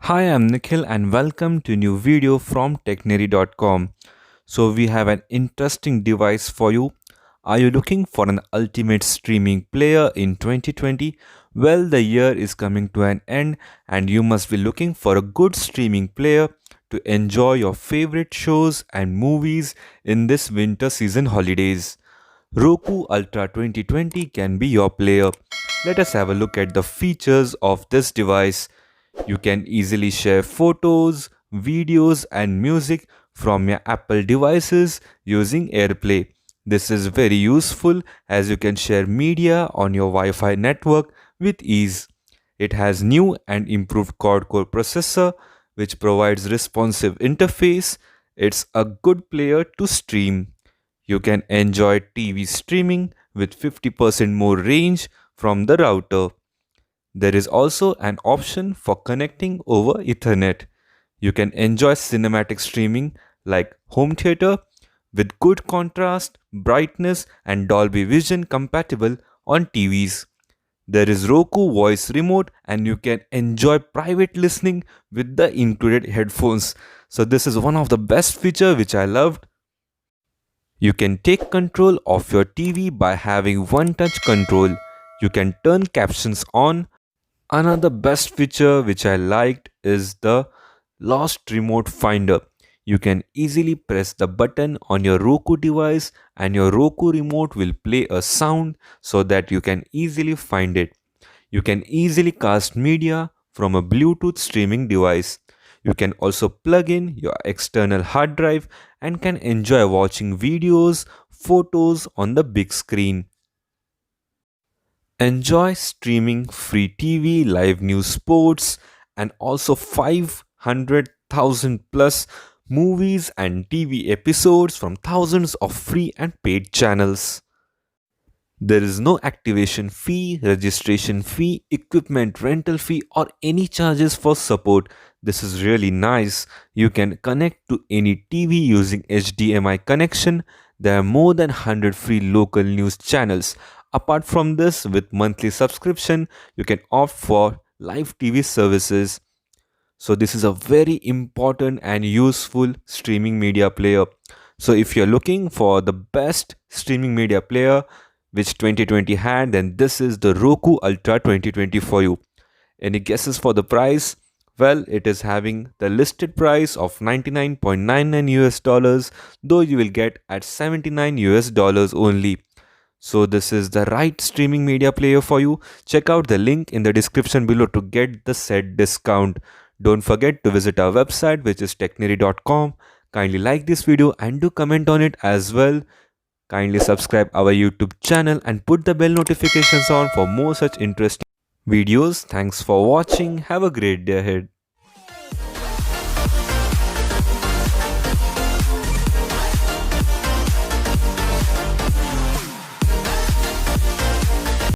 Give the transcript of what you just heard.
Hi, I'm Nikhil and welcome to a new video from Technary.com. So we have an interesting device for you. Are you looking for an ultimate streaming player in 2020? Well, the year is coming to an end and you must be looking for a good streaming player to enjoy your favorite shows and movies in this winter season holidays. Roku Ultra 2020 can be your player. Let us have a look at the features of this device. You can easily share photos, videos, and music from your Apple devices using AirPlay. This is very useful as you can share media on your Wi Fi network with ease. It has new and improved quad-core processor which provides responsive interface. It's a good player to stream. You can enjoy TV streaming with 50% more range from the router. There is also an option for connecting over Ethernet. You can enjoy cinematic streaming like home theater with good contrast, brightness, and Dolby Vision compatible on TVs. There is Roku voice remote and you can enjoy private listening with the included headphones. So this is one of the best feature which I loved. You can take control of your TV by having one touch control. You can turn captions on. Another best feature which I liked is the Lost Remote Finder. You can easily press the button on your Roku device and your Roku remote will play a sound so that you can easily find it. You can easily cast media from a Bluetooth streaming device. You can also plug in your external hard drive and can enjoy watching videos, photos on the big screen. Enjoy streaming free TV, live news, sports, and also 500,000 plus movies and TV episodes from thousands of free and paid channels. There is no activation fee, registration fee, equipment rental fee, or any charges for support. This is really nice. You can connect to any TV using HDMI connection. There are more than 100 free local news channels. Apart from this, with monthly subscription, you can opt for live TV services. So this is a very important and useful streaming media player. So if you're looking for the best streaming media player which 2020 had, then this is the Roku Ultra 2020 for you. Any guesses for the price? Well, it is having the listed price of 99.99 US dollars, though you will get at 79 US dollars only. So this is the right streaming media player for you. Check out the link in the description below to get the set discount. Don't forget to visit our website which is technary.com. Kindly like this video and do comment on it as well. Kindly subscribe our YouTube channel and put the bell notifications on for more such interesting videos. Thanks for watching. Have a great day ahead.